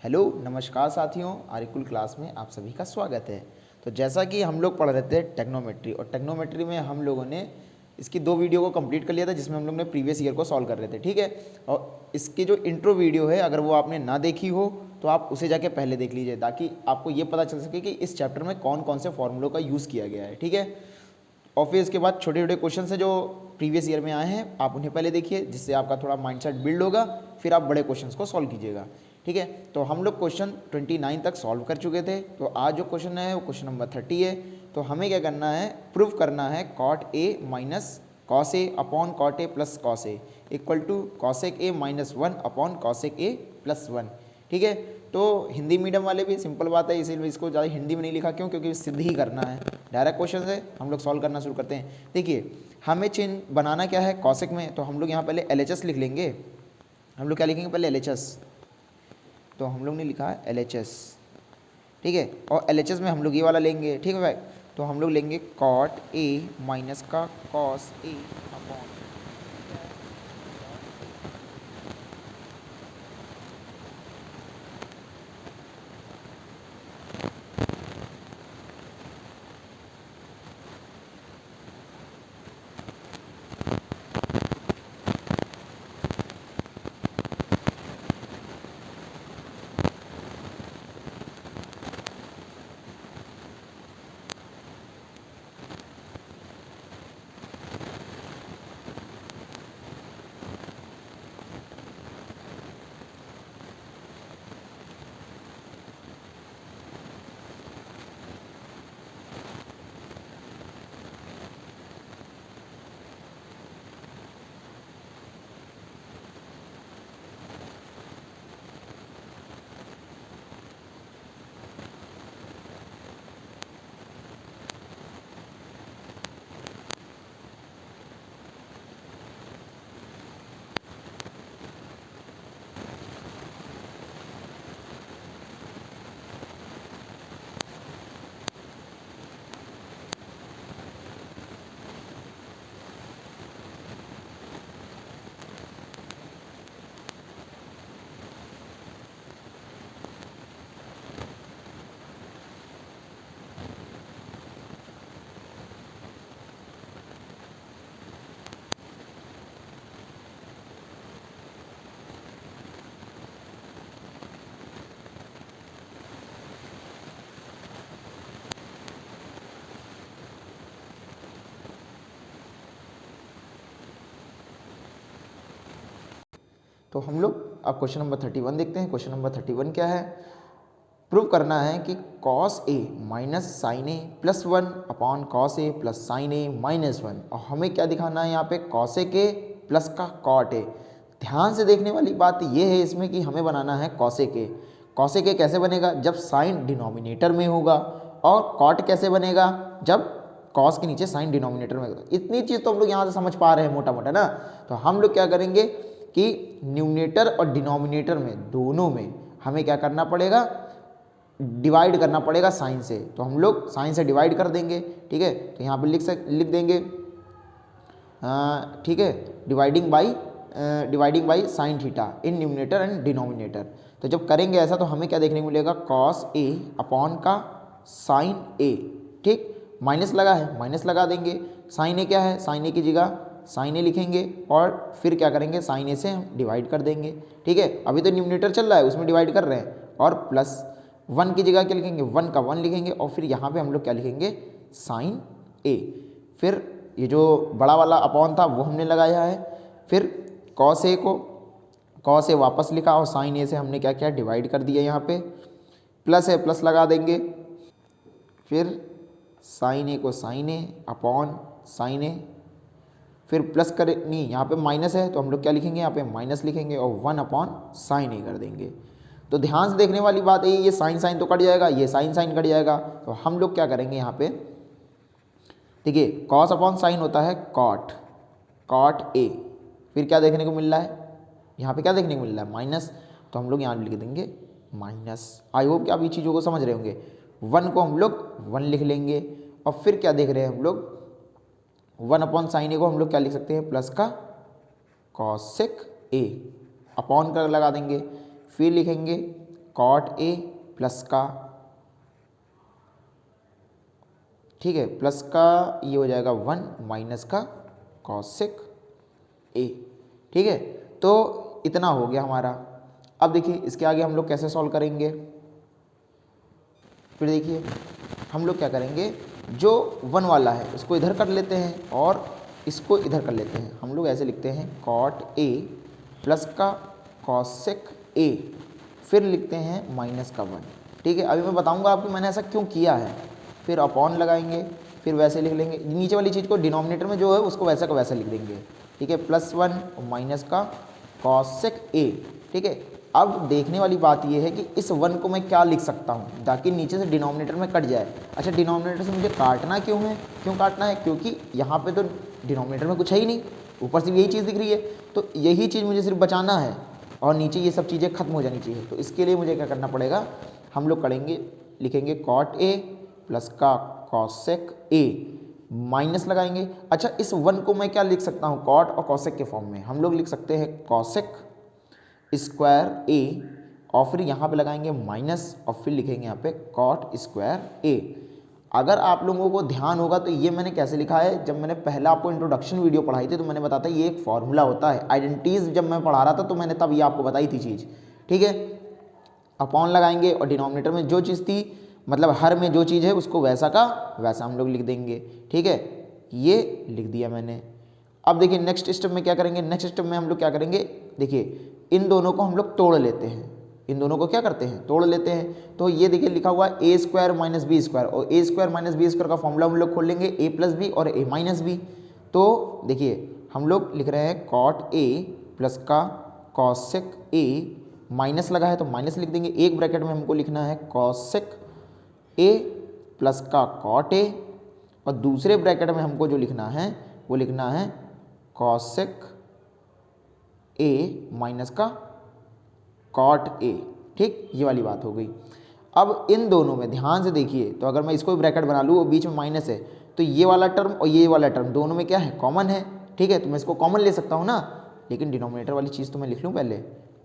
Hello नमस्कार साथियों, Aryakul class में आप सभी का स्वागत है। तो जैसा कि हम लोग पढ़ रहे थे टेक्नोमेट्री, और टेक्नोमेट्री में हम लोगों ने इसकी 2 वीडियो को कंप्लीट कर लिया था, जिसमें हम लोग ने प्रीवियस ईयर को सॉल्व कर रहे थे, ठीक है। और इसकी जो इंट्रो वीडियो है, अगर वो आपने ना देखी हो तो आप उसे जाके पहले देख लीजिए, ताकि आपको ये पता चल सके कि इस चैप्टर में कौन कौन से फॉर्मूलों का यूज़ किया गया है, ठीक है। और फिर इसके बाद छोटे छोटे क्वेश्चन हैं जो प्रीवियस ईयर में आए हैं, आप उन्हें पहले देखिए, जिससे आपका थोड़ा माइंडसेट बिल्ड होगा, फिर आप बड़े क्वेश्चंस को सॉल्व कीजिएगा, ठीक है। तो हम लोग क्वेश्चन 29 तक सॉल्व कर चुके थे। तो आज जो क्वेश्चन है वो क्वेश्चन नंबर 30 है। तो हमें क्या करना है, प्रूव करना है cot A minus cos A upon cot A plus cos A equal to cosec A minus 1 upon cosec A plus 1, ठीक है। तो हिंदी मीडियम वाले भी सिंपल बात है, इसीलिए इसको ज़्यादा हिंदी में नहीं लिखा, क्यों? क्योंकि सिद्ध ही करना है, डायरेक्ट क्वेश्चन है। हम लोग सॉल्व करना शुरू करते हैं। देखिए, हमें चिन्ह बनाना क्या है कॉसेक में, तो हम लोग यहाँ पहले LHS लिख लेंगे। हम लोग क्या लिखेंगे पहले? LHS। तो हम लोग ने लिखा है LHS, ठीक है। और LHS में हम लोग ये वाला लेंगे, ठीक है भाई। तो हम लोग लेंगे कॉट ए माइनस का कॉस ए अपॉन, तो हम लोग अब क्वेश्चन नंबर 31 देखते हैं। क्वेश्चन नंबर 31 क्या है? प्रूव करना है कि cos A minus sign A plus 1 upon cos A plus sign A minus 1। और हमें क्या दिखाना है यहाँ पे? कॉसेक ए प्लस का कॉट ए। ध्यान से देखने वाली बात ये है इसमें कि हमें बनाना है कॉसेक ए। कॉसेक ए कैसे बनेगा? जब साइन डिनोमिनेटर में होगा। और कॉट कैसे बनेगा? जब कॉस के नीचे साइन डिनोमिनेटर में होगा। इतनी चीज़ तो हम लोग यहाँ से समझ पा रहे हैं मोटा मोटा ना। तो हम लोग क्या करेंगे कि न्यूमरेटर और डिनोमिनेटर में, दोनों में हमें क्या करना पड़ेगा? डिवाइड करना पड़ेगा साइन से। तो हम लोग साइन से डिवाइड कर देंगे, ठीक है। तो यहाँ पे लिख देंगे, ठीक है, dividing by sine theta in numerator and denominator. तो जब करेंगे ऐसा तो हमें क्या देखने को मिलेगा? कॉस ए अपॉन का साइन ए, ठीक। माइनस लगा है, माइनस लगा देंगे। साइन ए क्या है? साइन ए की जगह साइन ए लिखेंगे, और फिर क्या करेंगे? साइन ए से हम डिवाइड कर देंगे, ठीक है। अभी तो न्यूमरेटर चल रहा है, उसमें डिवाइड कर रहे हैं। और प्लस 1 की जगह क्या लिखेंगे? 1 का 1 लिखेंगे, और फिर यहाँ पे हम लोग क्या लिखेंगे? साइन ए। फिर ये जो बड़ा वाला अपॉन था वो हमने लगाया है। फिर कॉस ए वापस लिखा, और साइन ए से हमने क्या किया? डिवाइड कर दिया। यहाँ पे प्लस है, प्लस लगा देंगे। फिर साइन ए को साइन ए अपॉन साइन ए, फिर प्लस कर, नहीं, यहाँ पे माइनस है तो हम लोग क्या लिखेंगे? यहाँ पे माइनस लिखेंगे, और 1 अपॉन साइन ए कर देंगे। तो ध्यान से देखने वाली बात है, ये साइन साइन तो कट जाएगा, ये साइन साइन कट जाएगा। तो हम लोग क्या करेंगे यहाँ पे? देखिए, कॉस अपॉन साइन होता है कॉट ए। फिर क्या देखने को मिल रहा है? यहाँ पे क्या देखने को मिल रहा है? माइनस। तो हम लोग यहाँ लिख देंगे माइनस। आई होप कि आप ये चीज़ों को समझ रहे होंगे। 1 को हम लोग 1 लिख लेंगे, और फिर क्या देख रहे हैं हम लोग? 1 अपॉन साइन ए को हम लोग क्या लिख सकते हैं? प्लस का कॉसेक ए, अपॉन कर लगा देंगे। फिर लिखेंगे कॉट ए प्लस का, ठीक है, प्लस का ये हो जाएगा 1 माइनस का कॉसेक ए, ठीक है। तो इतना हो गया हमारा। अब देखिए इसके आगे हम लोग कैसे सॉल्व करेंगे, फिर देखिए हम लोग क्या करेंगे, जो 1 वाला है उसको इधर कर लेते हैं और इसको इधर कर लेते हैं। हम लोग ऐसे लिखते हैं कॉट ए प्लस का कॉसेक ए, फिर लिखते हैं माइनस का 1, ठीक है। अभी मैं बताऊंगा आपको मैंने ऐसा क्यों किया है, फिर अपॉन लगाएंगे, फिर वैसे लिख लेंगे, नीचे वाली चीज़ को डिनोमिनेटर में जो है उसको वैसा का वैसा लिख देंगे, ठीक है, +1 और माइनस का कॉसेक ए, ठीक है। अब देखने वाली बात यह है कि इस 1 को मैं क्या लिख सकता हूँ ताकि नीचे से डिनोमिनेटर में कट जाए। अच्छा, डिनोमिनेटर से मुझे काटना क्यों है, क्यों काटना है, क्योंकि यहाँ पे तो डिनोमिनेटर में कुछ है ही नहीं, ऊपर से यही चीज़ दिख रही है, तो यही चीज़ मुझे सिर्फ बचाना है और नीचे ये सब चीज़ें खत्म हो जानी चाहिए। तो इसके लिए मुझे क्या करना पड़ेगा, हम लोग करेंगे, लिखेंगे कॉट ए प्लस का कॉसेक ए, माइनस लगाएंगे। अच्छा, इस 1 को मैं क्या लिख सकता हूँ, कॉट और कॉसेक के फॉर्म में हम लोग लिख सकते हैं कॉसेक स्क्वायर ए, और फिर यहाँ पे लगाएंगे माइनस और फिर लिखेंगे यहाँ पे कॉट स्क्वायर ए। अगर आप लोगों को ध्यान होगा तो ये मैंने कैसे लिखा है, जब मैंने पहला आपको इंट्रोडक्शन वीडियो पढ़ाई थी तो मैंने बताया था ये एक फॉर्मूला होता है, आइडेंटिटीज जब मैं पढ़ा रहा था तो मैंने तब ये आपको बताई थी चीज़, ठीक है। अपॉन लगाएंगे और डिनोमिनेटर में जो चीज़ थी, मतलब हर में जो चीज़ है उसको वैसा का वैसा हम लोग लिख देंगे, ठीक है। ये लिख दिया मैंने। अब देखिए नेक्स्ट स्टेप में क्या करेंगे, नेक्स्ट स्टेप में हम लोग क्या करेंगे, देखिए इन दोनों को हम लोग तोड़ लेते हैं, इन दोनों को क्या करते हैं, तोड़ लेते हैं। तो ये देखिए लिखा हुआ है ए स्क्वायर माइनस बी स्क्वायर, और ए स्क्वायर माइनस बी स्क्वायर का फॉर्मूला हम लोग खोल लेंगे ए प्लस बी और ए माइनस बी। तो देखिए हम लोग लिख रहे हैं कॉट ए प्लस का कॉसेक ए, माइनस लगा है तो माइनस लिख देंगे, एक ब्रैकेट में हमको लिखना है कॉसेक ए प्लस का कॉट ए, और दूसरे ब्रैकेट में हमको जो लिखना है वो लिखना है कॉसेक ए माइनस का कॉट ए, ठीक, ये वाली बात हो गई। अब इन दोनों में ध्यान से देखिए, तो अगर मैं इसको भी ब्रैकेट बना लूँ और बीच में माइनस है तो ये वाला टर्म और ये वाला टर्म दोनों में क्या है, कॉमन है, ठीक है। तो मैं इसको कॉमन ले सकता हूँ ना, लेकिन डिनोमिनेटर वाली चीज़ तो मैं लिख लूँ पहले,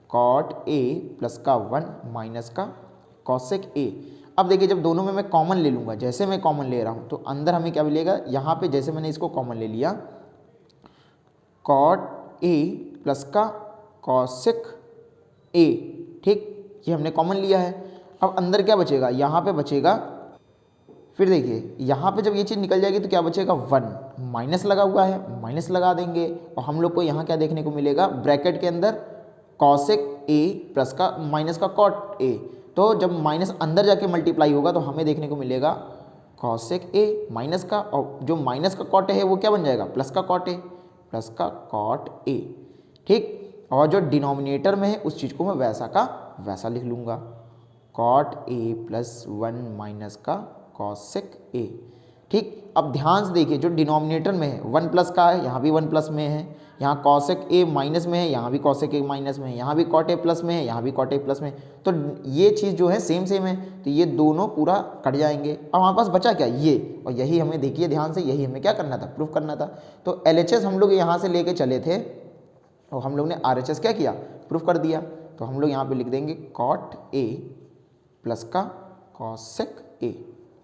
कॉट ए प्लस का 1 माइनस का कॉसेक ए। अब देखिए जब दोनों में मैं कॉमन ले लूँगा, जैसे मैं कॉमन ले रहा हूँ तो अंदर हमें क्या मिलेगा, यहाँ पे जैसे मैंने इसको कॉमन ले लिया, कॉट ए प्लस का कॉसेक ए, ठीक, ये हमने कॉमन लिया है। अब अंदर क्या बचेगा, यहाँ पे बचेगा, फिर देखिए यहाँ पे जब ये चीज़ निकल जाएगी तो क्या बचेगा, 1, माइनस लगा हुआ है, माइनस लगा देंगे, और हम लोग को यहाँ क्या देखने को मिलेगा, ब्रैकेट के अंदर कॉसेक ए प्लस का माइनस का कॉट ए। तो जब माइनस अंदर जाके मल्टीप्लाई होगा तो हमें देखने को मिलेगा कॉसेक ए माइनस का, और जो माइनस का कॉट है वो क्या बन जाएगा, प्लस का कॉट ए, प्लस का कॉट ए, ठीक। और जो डिनोमिनेटर में है उस चीज़ को मैं वैसा का वैसा लिख लूँगा, कॉट ए प्लस 1 माइनस का कॉसेक ए, ठीक। अब ध्यान से देखिए जो डिनोमिनेटर में है 1 प्लस का है, यहाँ भी 1 प्लस में है, यहाँ कॉसेक ए माइनस में है, यहाँ भी कॉसेक ए माइनस में है, यहाँ भी कॉट ए प्लस में है, यहाँ भी कॉट ए प्लस में, तो ये चीज़ जो है सेम सेम है, तो ये दोनों पूरा कट जाएंगे। अब हमारे पास बचा क्या, ये, और यही हमें देखिए ध्यान से, यही हमें क्या करना था, प्रूफ करना था। तो LHS हम लोग यहाँ से लेके चले थे और हम लोग ने RHS क्या किया, प्रूफ कर दिया। तो हम लोग यहाँ पे लिख देंगे कॉट ए प्लस का कॉसेक ए,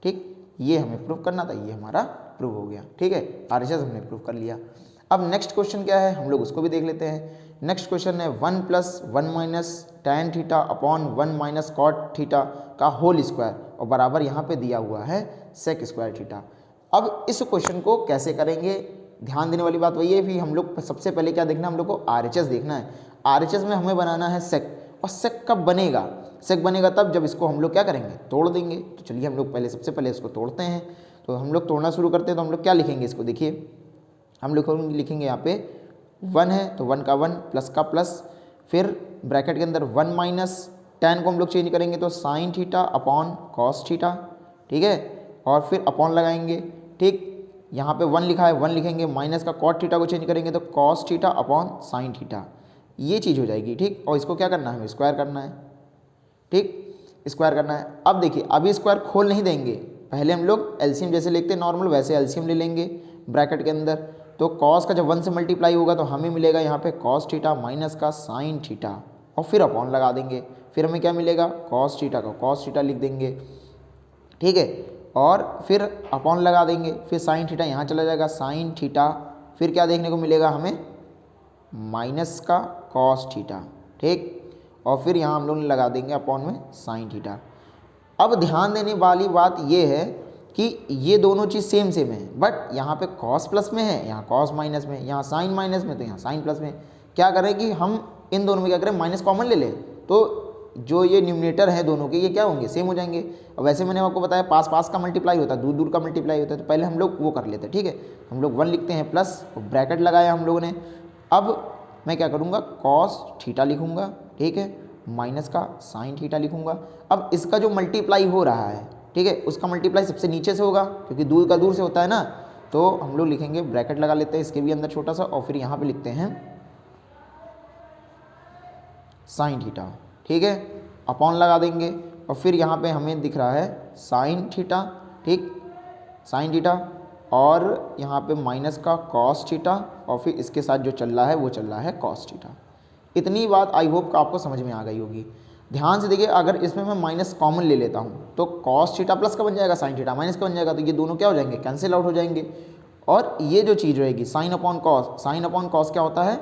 ठीक, ये हमें प्रूफ करना था, ये हमारा प्रूफ हो गया, ठीक है, RHS हमने प्रूफ कर लिया। अब नेक्स्ट क्वेश्चन क्या है, हम लोग उसको भी देख लेते हैं। नेक्स्ट क्वेश्चन है 1 plus 1 minus tan theta upon 1 minus cot theta का होल स्क्वायर, और बराबर यहाँ पे दिया हुआ है सेक स्क्वायर थीटा। अब इस क्वेश्चन को कैसे करेंगे, ध्यान देने वाली बात वही है, फिर हम लोग सबसे पहले क्या देखना है, हम लोग को RHS देखना है। RHS में हमें बनाना है सेक, और सेक कब बनेगा, सेक बनेगा तब जब इसको हम लोग क्या करेंगे, तोड़ देंगे। तो चलिए हम लोग पहले सबसे पहले इसको तोड़ते हैं। तो हम लोग तोड़ना शुरू करते हैं, तो हम लोग क्या लिखेंगे इसको, देखिए हम लोग लिखेंगे यहाँ पे 1 है तो 1 का 1 प्लस का प्लस, फिर ब्रैकेट के अंदर 1 माइनस tan को हम लोग चेंज करेंगे तो sine theta upon cos theta, ठीक है, और फिर अपॉन लगाएंगे, ठीक, यहाँ पे 1 लिखा है 1 लिखेंगे, माइनस का कॉट थीटा को चेंज करेंगे तो cos theta upon sine theta, ये चीज़ हो जाएगी, ठीक। और इसको क्या करना है, हमें स्क्वायर करना है, ठीक, स्क्वायर करना है। अब देखिए अभी स्क्वायर खोल नहीं देंगे, पहले हम लोग एलसीएम जैसे लिखते हैं नॉर्मल वैसे एलसीएम ले लेंगे ब्रैकेट के अंदर। तो कॉस का जब 1 से मल्टीप्लाई होगा तो हमें मिलेगा यहाँ पे कॉस थीटा माइनस का साइन थीटा, और फिर अपॉन लगा देंगे, फिर हमें क्या मिलेगा, कॉस थीटा का कॉस थीटा लिख देंगे, ठीक है, और फिर अपॉन लगा देंगे, फिर साइन थीटा यहाँ चला जाएगा, साइन थीटा, फिर क्या देखने को मिलेगा हमें, माइनस का कॉस थीटा, ठीक, और फिर यहाँ हम लोग लगा देंगे अपॉन में साइन थीटा। अब ध्यान देने वाली बात ये है कि ये दोनों चीज़ सेम सेम है, बट यहाँ पे कॉस प्लस में है, यहाँ कॉस माइनस में, यहाँ साइन माइनस में, तो यहाँ साइन प्लस में। क्या करें कि हम इन दोनों में क्या करें, माइनस कॉमन ले लें, तो जो ये न्यूमरेटर है दोनों के ये क्या होंगे, सेम हो जाएंगे। अब वैसे मैंने आपको बताया पास पास का मल्टीप्लाई होता है, दूर दूर का मल्टीप्लाई होता है, तो पहले हम लोग वो कर लेते हैं, ठीक है। हम लोग 1 लिखते हैं प्लस ब्रैकेट लगाया हम लोगों ने। अब मैं क्या करूँगा, कॉस थीटा लिखूँगा, ठीक है, माइनस का साइन थीटा लिखूँगा। अब इसका जो मल्टीप्लाई हो रहा है, ठीक है, उसका मल्टीप्लाई सबसे नीचे से होगा क्योंकि दूर का दूर से होता है ना, तो हम लोग लिखेंगे, ब्रैकेट लगा लेते हैं इसके भी अंदर छोटा सा, और फिर यहाँ पे लिखते हैं साइन थीटा, ठीक है, अपॉन लगा देंगे, और फिर यहाँ पे हमें दिख रहा है साइन थीटा, ठीक, साइन थीटा, और यहाँ पे माइनस का कॉस थीटा, और फिर इसके साथ जो चल रहा है वो चल रहा है कॉस थीटा। इतनी बात आई होप आपको समझ में आ गई होगी। ध्यान से देखिए, अगर इसमें मैं माइनस कॉमन ले लेता हूँ तो कॉस थीटा प्लस का बन जाएगा, साइन थीटा माइनस का बन जाएगा, तो ये दोनों क्या हो जाएंगे, कैंसिल आउट हो जाएंगे। और ये जो चीज़ रहेगी sine upon cos, sine upon cos क्या होता है,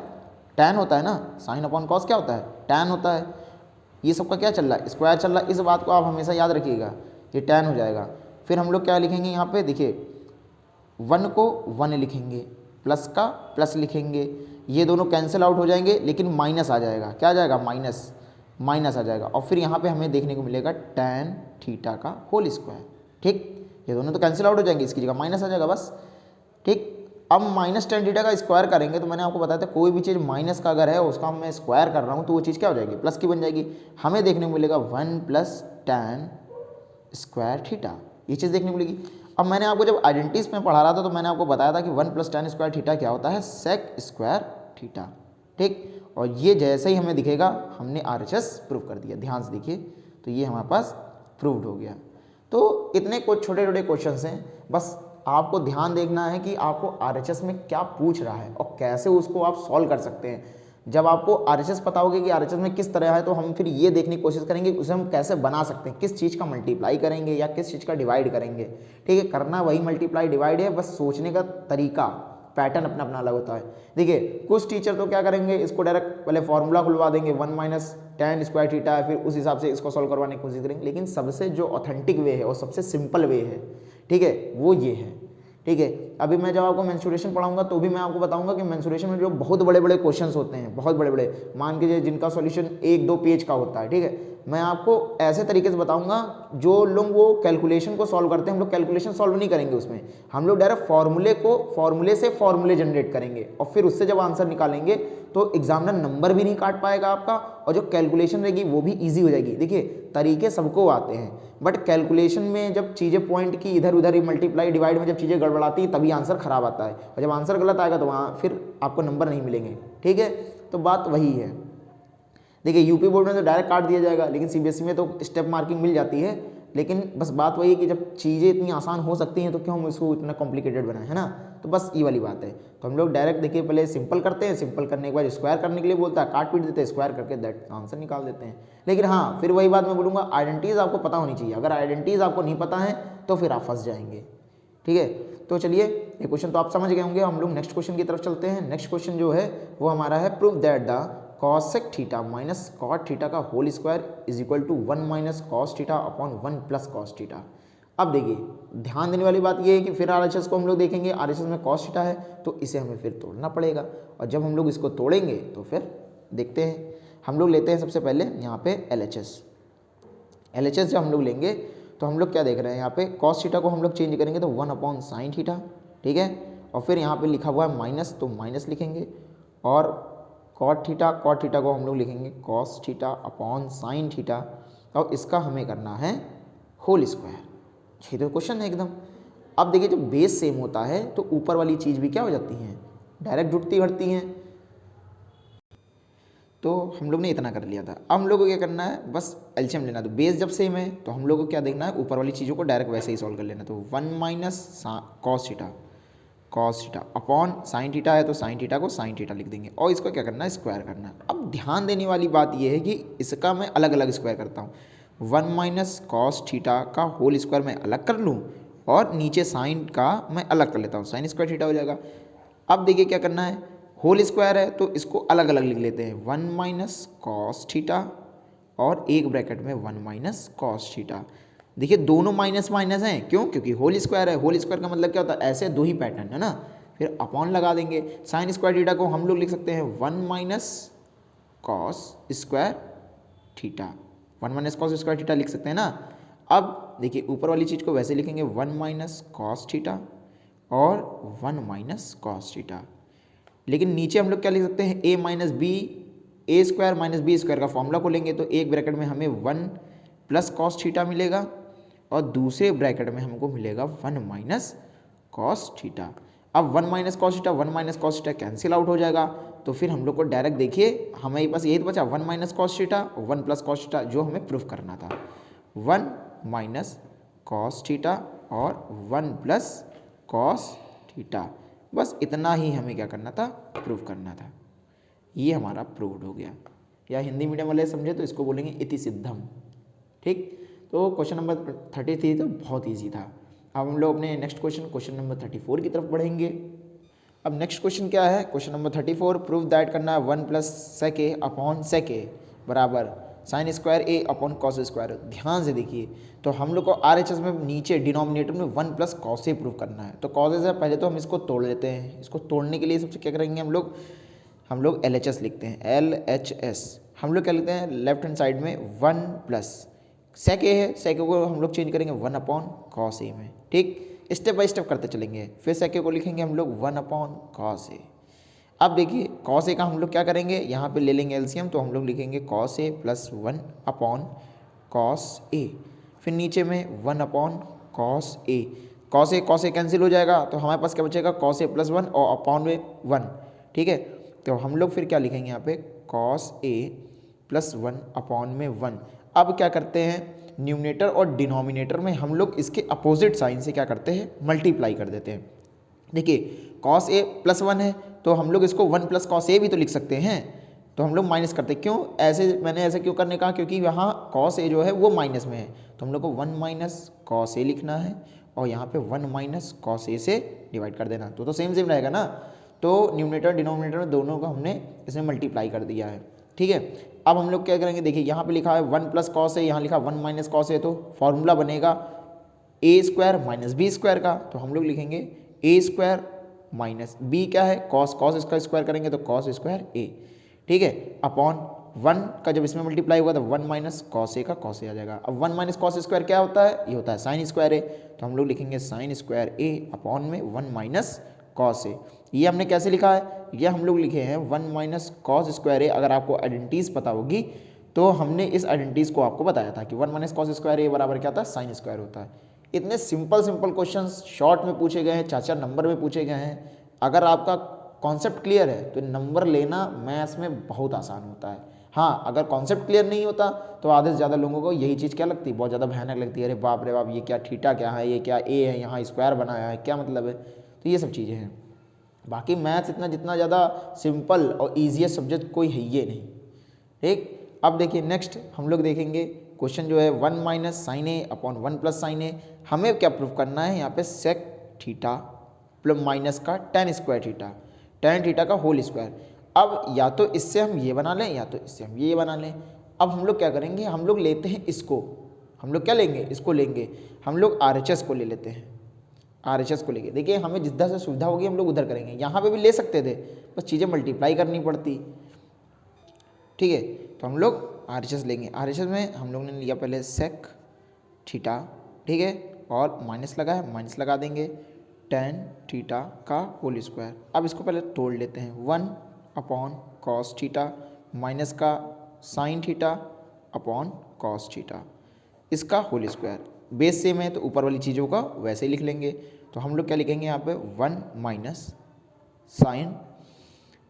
टैन होता है ना, साइन अपॉन कॉस क्या होता है, टैन होता है। ये सबका क्या चल रहा है, स्क्वायर चल रहा है, इस बात को आप हमेशा याद रखिएगा, ये टैन हो जाएगा। फिर हम लोग क्या लिखेंगे यहाँ पे, देखिए 1 को 1 लिखेंगे, प्लस का प्लस लिखेंगे, ये दोनों कैंसिल आउट हो जाएंगे, लेकिन माइनस आ जाएगा, क्या आ जाएगा, माइनस, माइनस आ जाएगा, और फिर यहाँ पे हमें देखने को मिलेगा टैन थीटा का होल स्क्वायर, ठीक, ये दोनों तो कैंसिल आउट हो जाएंगे, इसकी जगह माइनस आ जाएगा बस, ठीक। अब माइनस टैन थीटा का स्क्वायर करेंगे तो मैंने आपको बताया था कोई भी चीज़ माइनस का अगर है उसका मैं स्क्वायर कर रहा हूँ तो वो चीज़ क्या हो जाएगी, प्लस की बन जाएगी। हमें देखने को मिलेगा 1 प्लस टैन स्क्वायर थीटा, ये चीज़ देखने को मिलेगी। अब मैंने आपको जब आइडेंटिटीज में पढ़ा रहा था तो मैंने आपको बताया था कि 1 प्लस टैन स्क्वायर थीटा क्या होता है, सेक स्क्वायर थीटा, ठीक। और ये जैसे ही हमें दिखेगा हमने RHS प्रूव कर दिया, ध्यान से देखिए, तो ये हमारे पास प्रूव्ड हो गया। तो इतने कुछ छोटे छोटे क्वेश्चंस हैं, बस आपको ध्यान देखना है कि आपको RHS में क्या पूछ रहा है और कैसे उसको आप सॉल्व कर सकते हैं। जब आपको RHS पता होगी कि RHS में किस तरह है तो हम फिर ये देखने की कोशिश करेंगे उसे हम कैसे बना सकते हैं, किस चीज़ का मल्टीप्लाई करेंगे या किस चीज़ का डिवाइड करेंगे, ठीक है। करना वही मल्टीप्लाई डिवाइड है, बस सोचने का तरीका पैटर्न अपना अपना अलग होता है। देखिए कुछ टीचर तो क्या करेंगे, इसको डायरेक्ट पहले फॉर्मूला खुलवा देंगे 1 माइनस टैन स्क्वायर थीटा है, फिर उस हिसाब से इसको सॉल्व करवाने की कोशिश करेंगे, लेकिन सबसे जो ऑथेंटिक वे है और सबसे सिंपल वे है, ठीक है, वो ये है, ठीक है। अभी मैं जब आपको मेंसुरेशन पढ़ाऊंगा तो भी मैं आपको बताऊंगा कि मेंसुरेशन में जो बहुत बड़े बड़े क्वेश्चंस होते हैं, बहुत बड़े बड़े, मान के जिनका सॉल्यूशन 1-2 पेज का होता है, ठीक है, मैं आपको ऐसे तरीके से बताऊंगा जो लोग वो कैलकुलेशन को सॉल्व करते हैं, हम लोग कैलकुलेशन सॉल्व नहीं करेंगे उसमें, हम लोग डायरेक्ट फॉर्मूले से फॉर्मूले जनरेट करेंगे और फिर उससे जब आंसर निकालेंगे तो एग्जामिनर नंबर भी नहीं काट पाएगा आपका और जो कैलकुलेशन रहेगी वो भी ईजी हो जाएगी। देखिए तरीके सबको आते हैं, बट कैलकुलेशन में जब चीज़ें पॉइंट की इधर उधर मल्टीप्लाई डिवाइड में जब चीज़ें गड़बड़ाती हैं तभी आंसर खराब आता है, और जब आंसर गलत आएगा तो वहाँ फिर आपको नंबर नहीं मिलेंगे, ठीक है। तो बात वही है। देखिए यूपी बोर्ड में तो डायरेक्ट काट दिया जाएगा, लेकिन सीबीएसई में तो स्टेप मार्किंग मिल जाती है, लेकिन बस बात वही है कि जब चीज़ें इतनी आसान हो सकती हैं तो क्यों हम इसको इतना कॉम्प्लिकेटेड बनाएं, है ना। तो बस ये वाली बात है। तो हम लोग डायरेक्ट देखिए पहले सिंपल करते हैं, सिंपल करने के बाद स्क्वायर करने के लिए बोलता है, काट पीट देते हैं, स्क्वायर करके दैट आंसर निकाल देते हैं। लेकिन हाँ फिर वही बात मैं बोलूँगा, आइडेंटिटीज आपको पता होनी चाहिए, अगर आइडेंटिटीज आपको नहीं पता है तो फिर आप फंस जाएंगे, ठीक है। तो चलिए ये क्वेश्चन तो आप समझ गए होंगे, हम लोग नेक्स्ट क्वेश्चन की तरफ चलते हैं। नेक्स्ट क्वेश्चन जो है वो हमारा है, prove that the cosec theta minus cot theta का whole square is equal to 1 minus cos theta upon 1 plus cos theta. अब देखिए ध्यान देने वाली बात ये है कि फिर RHS को हम लोग देखेंगे, RHS में कॉस थीटा है तो इसे हमें फिर तोड़ना पड़ेगा, और जब हम लोग इसको तोड़ेंगे तो फिर देखते हैं। हम लोग लेते हैं सबसे पहले यहाँ पे LHS जब हम लोग लेंगे तो हम लोग क्या देख रहे हैं, यहाँ पे कॉस थीटा को हम लोग चेंज करेंगे तो 1 अपॉन साइन थीटा, ठीक है, और फिर यहाँ पे लिखा हुआ है माइनस तो माइनस लिखेंगे, और कॉट थीटा को हम लोग लिखेंगे cos theta upon sine theta, और इसका हमें करना है होल स्क्वायर। ये तो क्वेश्चन है एकदम। अब देखिए जब बेस सेम होता है तो ऊपर वाली चीज़ भी क्या हो जाती हैं, डायरेक्ट जुड़ती बढ़ती हैं। तो हम लोग ने इतना कर लिया था। अब हम लोग को क्या करना है, बस एलसीएम लेना। तो बेस जब सेम है तो हम लोग को क्या देखना है, ऊपर वाली चीज़ों को डायरेक्ट वैसे ही सॉल्व कर लेना। तो 1 minus cos theta cos theta upon sine theta है तो साइन थीटा को साइन थीटा लिख देंगे और इसको क्या करना है, स्क्वायर करना है। अब ध्यान देने वाली बात यह है कि इसका मैं अलग अलग स्क्वायर करता हूँ। 1 माइनस कॉस थीटा का होल स्क्वायर मैं अलग कर लूँ और नीचे साइन का मैं अलग कर लेता हूँ, साइन स्क्वायर थीटा हो जाएगा। अब देखिए क्या करना है, होल स्क्वायर है तो इसको अलग अलग लिख लेते हैं, 1 माइनस कॉस थीटा और एक ब्रैकेट में 1 माइनस कॉस थीटा। देखिए दोनों माइनस माइनस हैं, क्यों? क्योंकि होल स्क्वायर है। होल स्क्वायर का मतलब क्या होता है, ऐसे दो ही पैटर्न है ना, फिर अपॉन लगा देंगे। साइन स्क्वायर थीटा को हम लोग लिख सकते हैं 1 minus cos square theta, 1 minus cos square theta लिख सकते हैं ना। अब देखिए ऊपर वाली चीज़ को वैसे लिखेंगे 1 माइनस कॉस थीटा और 1 माइनस कॉस थीटा। लेकिन नीचे हम लोग क्या लिख सकते हैं, a minus B, A square minus B square का फॉर्मूला खोलेंगे तो एक ब्रैकेट में हमें 1 प्लस कॉस थीटा मिलेगा और दूसरे ब्रैकेट में हमको मिलेगा 1 माइनस कॉस थीटा। अब 1 minus cos theta 1 minus cos theta cancel out हो जाएगा, तो फिर हम लोग को डायरेक्ट देखिए हमारे पास यही तो बचा 1 minus cos theta 1 plus cos theta, जो हमें प्रूफ करना था। 1 माइनस कॉस थीटा और 1 प्लस कॉस थीटा, बस इतना ही हमें क्या करना था, प्रूफ करना था। ये हमारा प्रूव्ड हो गया, या हिंदी मीडियम वाले समझे तो इसको बोलेंगे इति सिद्धम। ठीक, तो क्वेश्चन नंबर 33 तो बहुत ईजी था। अब हम लोग अपने नेक्स्ट क्वेश्चन नंबर 34 की तरफ बढ़ेंगे। अब नेक्स्ट क्वेश्चन क्या है, क्वेश्चन नंबर 34, प्रूफ दैट करना है 1 प्लस सेक ए अपॉन सेक ए बराबर साइन स्क्वायर ए अपॉन कॉस स्क्वायर। ध्यान से देखिए, तो हम लोग को RHS में नीचे डिनोमिनेटर में 1 प्लस कॉस ए प्रूफ करना है। तो कॉस से पहले तो हम इसको तोड़ लेते हैं। इसको तोड़ने के लिए सबसे क्या करेंगे, हम लोग LHS लिखते हैं, LHS। हम लोग क्या लिखते हैं, लेफ्ट हैंड साइड में 1 प्लस सेक ए है, सेक ए को हम लोग चेंज करेंगे 1 अपॉन कॉस ए में। ठीक, स्टेप बाय स्टेप करते चलेंगे। फिर सेक ए को लिखेंगे हम लोग 1 अपॉन कॉस ए। अब देखिए कॉस ए का हम लोग क्या करेंगे, यहाँ पे ले लेंगे एलसीएम, तो हम लोग लिखेंगे cos A plus 1 upon cos A. फिर नीचे में 1 upon cos A, cos A cancel हो जाएगा, तो हमारे पास क्या बचेगा, कॉस ए प्लस 1 और अपॉन में 1। ठीक है, तो हम लोग फिर क्या लिखेंगे यहाँ पे, कॉस ए प्लस 1 अपॉन में 1। अब क्या करते हैं, न्यूमिनेटर और डिनोमिनेटर में हम लोग इसके अपोजिट साइन से क्या करते हैं, मल्टीप्लाई कर देते हैं। देखिए कॉस ए प्लस 1 है तो हम लोग इसको 1 प्लस कॉस ए भी तो लिख सकते हैं, तो हम लोग माइनस करते हैं। क्यों ऐसे, मैंने ऐसे क्यों करने कहा, क्योंकि यहाँ कॉस ए जो है वो माइनस में है, तो हम लोग को 1 माइनस कॉस ए लिखना है और यहाँ पे 1 माइनस कॉस ए से डिवाइड कर देना, तो सेम सेम रहेगा ना। तो न्यूमिनेटर डिनोमिनेटर में दोनों को हमने इसमें मल्टीप्लाई कर दिया है। ठीक है, अब हम लोग क्या करेंगे, देखिए यहाँ पे लिखा है 1 प्लस कॉस ए, यहाँ लिखा 1 माइनस कॉस ए, तो फॉर्मूला बनेगा ए स्क्वायर माइनस बी स्क्वायर का, तो हम लोग लिखेंगे ए स्क्वायर माइनस बी क्या है, कॉस इसका स्क्वायर करेंगे तो कॉस स्क्वायर ए। ठीक है, अपॉन 1 का जब इसमें मल्टीप्लाई हुआ तो 1 माइनस कॉस ए का कॉस ए आ जाएगा। अब 1 माइनस कॉस स्क्वायर क्या होता है, ये होता है साइन स्क्वायर ए, तो हम लोग लिखेंगे साइन स्क्वायर ए अपॉन में 1 माइनस कॉस ए। ये हमने कैसे लिखा है, ये हम लोग लिखे हैं 1 माइनस कॉस स्क्वायर ए। अगर आपको आइडेंटिटीज पता होगी तो हमने इस आइडेंटिटीज को आपको बताया था कि 1 माइनस कॉस स्क्वायर ए बराबर क्या होता है, साइन स्क्वायर होता है। इतने सिंपल क्वेश्चंस शॉर्ट में पूछे गए हैं, 4 नंबर में पूछे गए हैं। अगर आपका कॉन्सेप्ट क्लियर है तो नंबर लेना मैथ्स में बहुत आसान होता है। हाँ, अगर कॉन्सेप्ट क्लियर नहीं होता तो आधे से ज़्यादा लोगों को यही चीज़ क्या लगती है, बहुत ज़्यादा भयानक लगती है, अरे बाप रे बाप, ये क्या थीटा क्या है, ये क्या ए है, यहाँ स्क्वायर बनाया है, क्या मतलब है। तो ये सब चीज़ें हैं। बाकी मैथ्स इतना जितना ज़्यादा सिंपल और ईजीएस्ट सब्जेक्ट कोई है ये नहीं। ठीक, अब देखिए नेक्स्ट हम लोग देखेंगे क्वेश्चन जो है 1 माइनस साइन ए अपॉन 1 प्लस साइन ए। हमें क्या प्रूफ करना है, यहाँ पे सेक थीटा प्लस माइनस का ten square theta, tan theta का होल स्क्वायर। अब या तो इससे हम ये बना लें या तो इससे हम ये बना लें। अब हम लोग क्या करेंगे, हम लोग लेते हैं इसको, हम लोग क्या लेंगे, इसको लेंगे, हम लोग RHS को ले लेते हैं। RHS को लेके देखिए हमें जिधर से सुविधा होगी हम लोग उधर करेंगे। यहाँ पे भी ले सकते थे, बस चीज़ें मल्टीप्लाई करनी पड़ती। ठीक है, तो हम लोग RHS लेंगे। RHS में हम लोग ने लिया पहले सेक थीटा, ठीक है, और माइनस लगा है, माइनस लगा देंगे टेन थीटा का होल स्क्वायर। अब इसको पहले तोड़ लेते हैं, 1 अपॉन कॉस थीटा माइनस का sine theta upon cos theta, इसका होल स्क्वायर। बेस सेम है तो ऊपर वाली चीज़ों का वैसे ही लिख लेंगे। तो हम लोग क्या लिखेंगे यहाँ पे, 1 माइनस साइन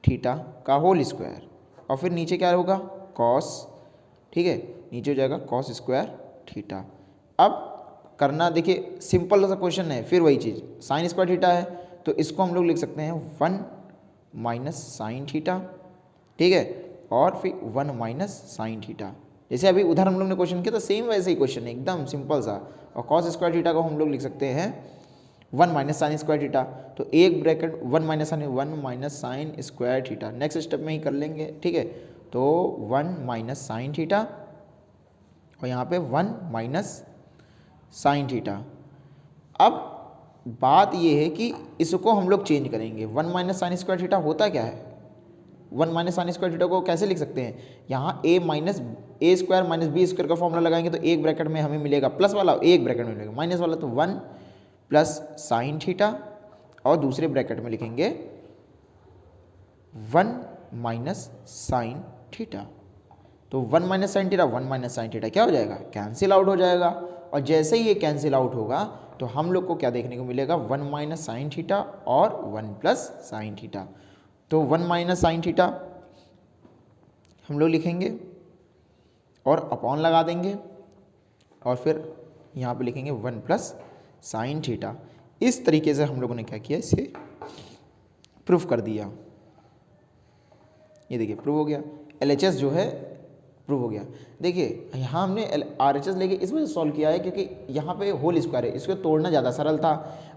थीटा का होल स्क्वायर, और फिर नीचे क्या होगा, कॉस। ठीक है, नीचे हो जाएगा कॉस स्क्वायर थीटा। अब करना देखिए सिंपल सा क्वेश्चन है, फिर वही चीज़, साइन स्क्वायर थीटा है तो इसको हम लोग लिख सकते हैं 1 माइनस साइन थीटा, ठीक है, और फिर 1 माइनस साइन थीटा। जैसे अभी उधर हम लोग ने क्वेश्चन किया था सेम वैसे ही क्वेश्चन है, एकदम सिंपल सा। और कॉस स्क्वायर थीटा को हम लोग लिख सकते हैं 1 माइनस साइन स्क्वायर थीटा। तो एक bracket 1 minus sine square theta, next step में ही कर लेंगे, ठीक है। तो 1 माइनस साइन थीटा और यहाँ पे 1 माइनस साइन थीटा। अब बात ये है कि इसको हम लोग चेंज करेंगे। 1 माइनस साइन स्क्वायर थीटा होता क्या है, 1 माइनस साइन स्क्वायर थीटा को कैसे लिख सकते हैं, यहाँ ए स्क्वायर माइनस बी स्क्वायर का फॉर्मूला लगाएंगे तो एक ब्रैकेट में हमें मिलेगा प्लस वाला, एक ब्रैकेट में मिलेगा माइनस वाला, तो 1 प्लस साइन थीटा और दूसरे ब्रैकेट में लिखेंगे 1 माइनस साइन थीटा। तो 1 minus sine theta 1 minus sine theta क्या हो जाएगा, कैंसिल आउट हो जाएगा। और जैसे ही ये कैंसिल आउट होगा तो हम लोग को क्या देखने को मिलेगा, 1 माइनस साइन थीटा और 1 प्लस साइन थीटा। तो 1 माइनस साइन थीटा हम लोग लिखेंगे और अपॉन लगा देंगे और फिर यहाँ पे लिखेंगे 1 प्लस साइन थीटा। इस तरीके से हम लोगों ने क्या किया, इसे प्रूफ कर दिया। ये देखिए प्रूव हो गया, LHS जो है प्रूव हो गया। देखिए यहाँ हमने RHS लेके इस वजह से सॉल्व किया है क्योंकि यहाँ पे होल स्क्वायर है, इसको तोड़ना ज़्यादा सरल था।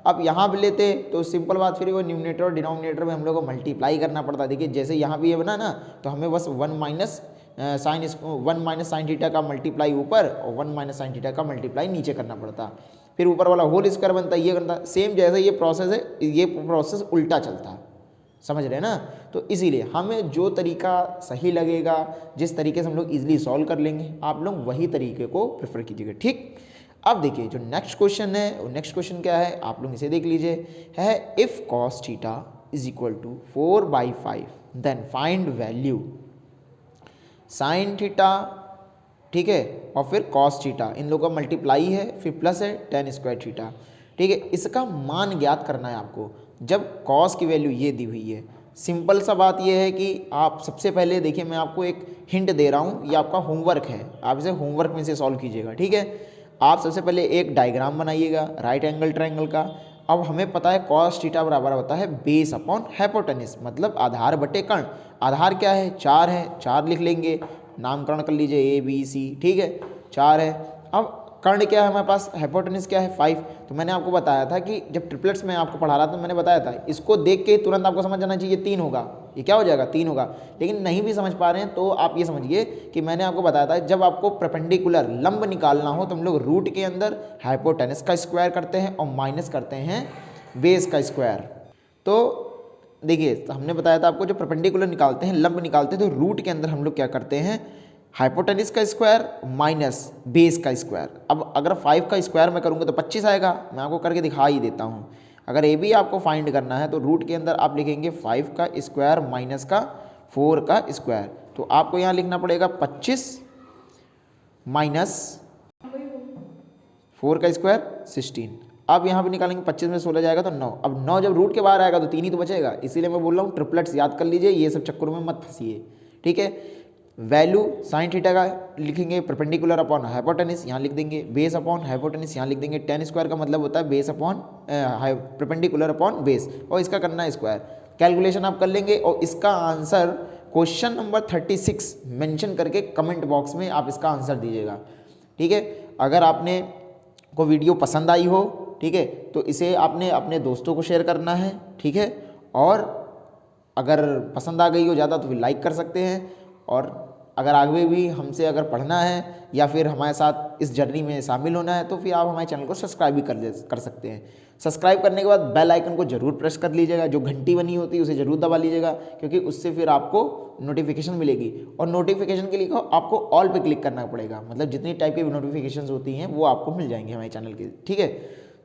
अब यहाँ पे लेते तो सिंपल बात, फिर वो न्यूमरेटर और डिनोमिनेटर में हम लोग को मल्टीप्लाई करना पड़ता। देखिए जैसे यहाँ पे ये बना ना, तो हमें बस 1 माइनस साइन थीटा का मल्टीप्लाई ऊपर और 1 माइनस साइन थीटा का मल्टीप्लाई नीचे करना पड़ता, फिर ऊपर वाला होल स्क्वायर बनता, ये करता। सेम जैसे ये प्रोसेस है, ये प्रोसेस उल्टा चलता, समझ रहे हैं ना। तो इसीलिए हमें जो तरीका सही लगेगा, जिस तरीके से हम लोग इजीली सॉल्व कर लेंगे, आप लोग वही तरीके को प्रेफर कीजिएगा, ठीक। अब देखिए जो नेक्स्ट क्वेश्चन है, वो नेक्स्ट क्वेश्चन क्या है, आप लोग इसे देख लीजिए। है if cos theta is equal to 4/5 then find value sine theta, ठीक है, और फिर कॉस थीटा, इन लोगों का मल्टीप्लाई है, फिर प्लस है tan स्क्वायर थीटा, ठीक है। इसका मान ज्ञात करना है आपको जब कॉस की वैल्यू ये दी हुई है। सिंपल सा बात ये है कि आप सबसे पहले देखिए, मैं आपको एक हिंट दे रहा हूँ, ये आपका होमवर्क है, आप इसे होमवर्क में से सॉल्व कीजिएगा, ठीक है। आप सबसे पहले एक डायग्राम बनाइएगा राइट एंगल ट्रायंगल का। अब हमें पता है कॉस थीटा बराबर होता है बेस अपॉन हाइपोटेनस, मतलब आधार बटे कर्ण। आधार क्या है, 4 है, 4 लिख लेंगे, नामकरण कर लीजिए ABC, ठीक है, 4 है। अब कर्ण क्या है हमारे पास, हाइपोटेनस क्या है 5। तो मैंने आपको बताया था कि जब ट्रिपलेट्स में आपको पढ़ा रहा था, तो मैंने बताया था इसको देख के तुरंत आपको समझ जाना चाहिए 3 होगा, ये क्या हो जाएगा 3 होगा। लेकिन नहीं भी समझ पा रहे हैं तो आप ये समझिए कि मैंने आपको बताया था जब आपको परपेंडिकुलर लंब निकालना हो तो हम लोग रूट के अंदर हाइपोटेनस का स्क्वायर करते हैं और माइनस करते हैं बेस का स्क्वायर। तो देखिए हमने बताया था आपको, जब परपेंडिकुलर निकालते हैं, लंब निकालते हैं, तो रूट के अंदर हम लोग क्या करते हैं, हाइपोटेनस का स्क्वायर माइनस बेस का स्क्वायर। अब अगर 5 का स्क्वायर मैं करूँगा तो 25 आएगा, मैं आपको करके दिखा ही देता हूँ। अगर ये भी आपको फाइंड करना है तो रूट के अंदर आप लिखेंगे 5 का स्क्वायर माइनस का 4 का स्क्वायर। तो आपको यहाँ लिखना पड़ेगा 25 माइनस 4 का स्क्वायर 16। अब यहाँ पे निकालेंगे 25 में 16 जाएगा तो 9। अब 9 जब रूट के बाहर आएगा तो 3 ही तो बचेगा, इसीलिए मैं बोल रहा हूँ ट्रिपलेट्स याद कर लीजिए, ये सब चक्करों में मत फंसिए, ठीक है। वैल्यू साइन थीटा का लिखेंगे परपेंडिकुलर अपॉन हाइपोटेनस, यहाँ लिख देंगे, बेस अपॉन हाइपोटेनस यहाँ लिख देंगे। tan स्क्वायर का मतलब होता है base upon perpendicular upon base, और इसका करना है स्क्वायर। कैलकुलेशन आप कर लेंगे और इसका आंसर क्वेश्चन नंबर 36 मेंशन करके कमेंट बॉक्स में आप इसका आंसर दीजिएगा, ठीक है। अगर आपने को वीडियो पसंद आई हो, ठीक है, तो इसे आपने अपने दोस्तों को शेयर करना है, ठीक है। और अगर पसंद आ गई हो ज़्यादा तो फिर लाइक कर सकते हैं। और अगर आगे भी हमसे अगर पढ़ना है या फिर हमारे साथ इस जर्नी में शामिल होना है तो फिर आप हमारे चैनल को सब्सक्राइब भी कर सकते हैं। सब्सक्राइब करने के बाद बेल आइकन को जरूर प्रेस कर लीजिएगा, जो घंटी बनी होती है उसे जरूर दबा लीजिएगा, क्योंकि उससे फिर आपको नोटिफिकेशन मिलेगी। और नोटिफिकेशन के लिए आपको ऑल पे क्लिक करना पड़ेगा, मतलब जितनी टाइप की नोटिफिकेशन होती हैं वो आपको मिल जाएंगे हमारे चैनल के, ठीक है।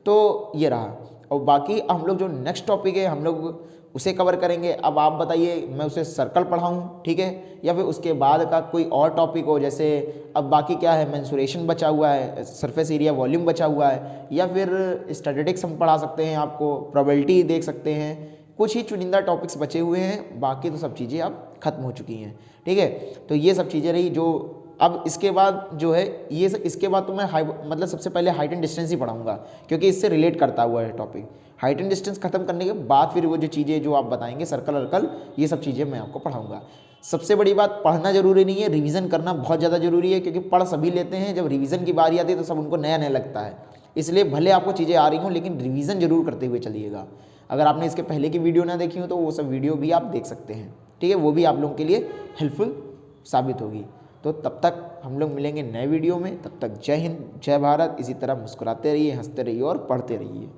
तो ये रहा, और बाकी हम लोग जो नेक्स्ट टॉपिक है हम लोग उसे कवर करेंगे। अब आप बताइए मैं उसे सर्कल पढ़ाऊँ, ठीक है, या फिर उसके बाद का कोई और टॉपिक हो, जैसे अब बाकी क्या है, मेंसुरेशन बचा हुआ है, सरफेस एरिया वॉल्यूम बचा हुआ है, या फिर स्टैटिस्टिक्स हम पढ़ा सकते हैं, आपको प्रोबेबिलिटी देख सकते हैं। कुछ ही चुनिंदा टॉपिक्स बचे हुए हैं, बाकी तो सब चीज़ें अब खत्म हो चुकी हैं, ठीक है। तो ये सब चीज़ें रही जो अब इसके बाद जो है इसके बाद तो मैं मतलब सबसे पहले हाइट एंड डिस्टेंस ही पढ़ाऊंगा, क्योंकि इससे रिलेट करता हुआ है टॉपिक। हाइट एंड डिस्टेंस खत्म करने के बाद फिर वो जो चीज़ें जो आप बताएंगे सर्कल वर्कल ये सब चीज़ें मैं आपको पढ़ाऊंगा। सबसे बड़ी बात, पढ़ना जरूरी नहीं है, रिवीजन करना बहुत ज़्यादा जरूरी है, क्योंकि पढ़ सभी लेते हैं, जब रिवीजन की बारी आती है तो सब उनको नया नया लगता है। इसलिए भले आपको चीज़ें आ रही हों लेकिन रिवीजन जरूर करते हुए चलिएगा। अगर आपने इसके पहले की वीडियो ना देखी हो तो वो सब वीडियो भी आप देख सकते हैं, ठीक है, वो भी आप लोगों के लिए हेल्पफुल साबित होगी। तो तब तक हम लोग मिलेंगे नए वीडियो में, तब तक जय हिंद जय भारत। इसी तरह मुस्कुराते रहिए, हंसते रहिए और पढ़ते रहिए।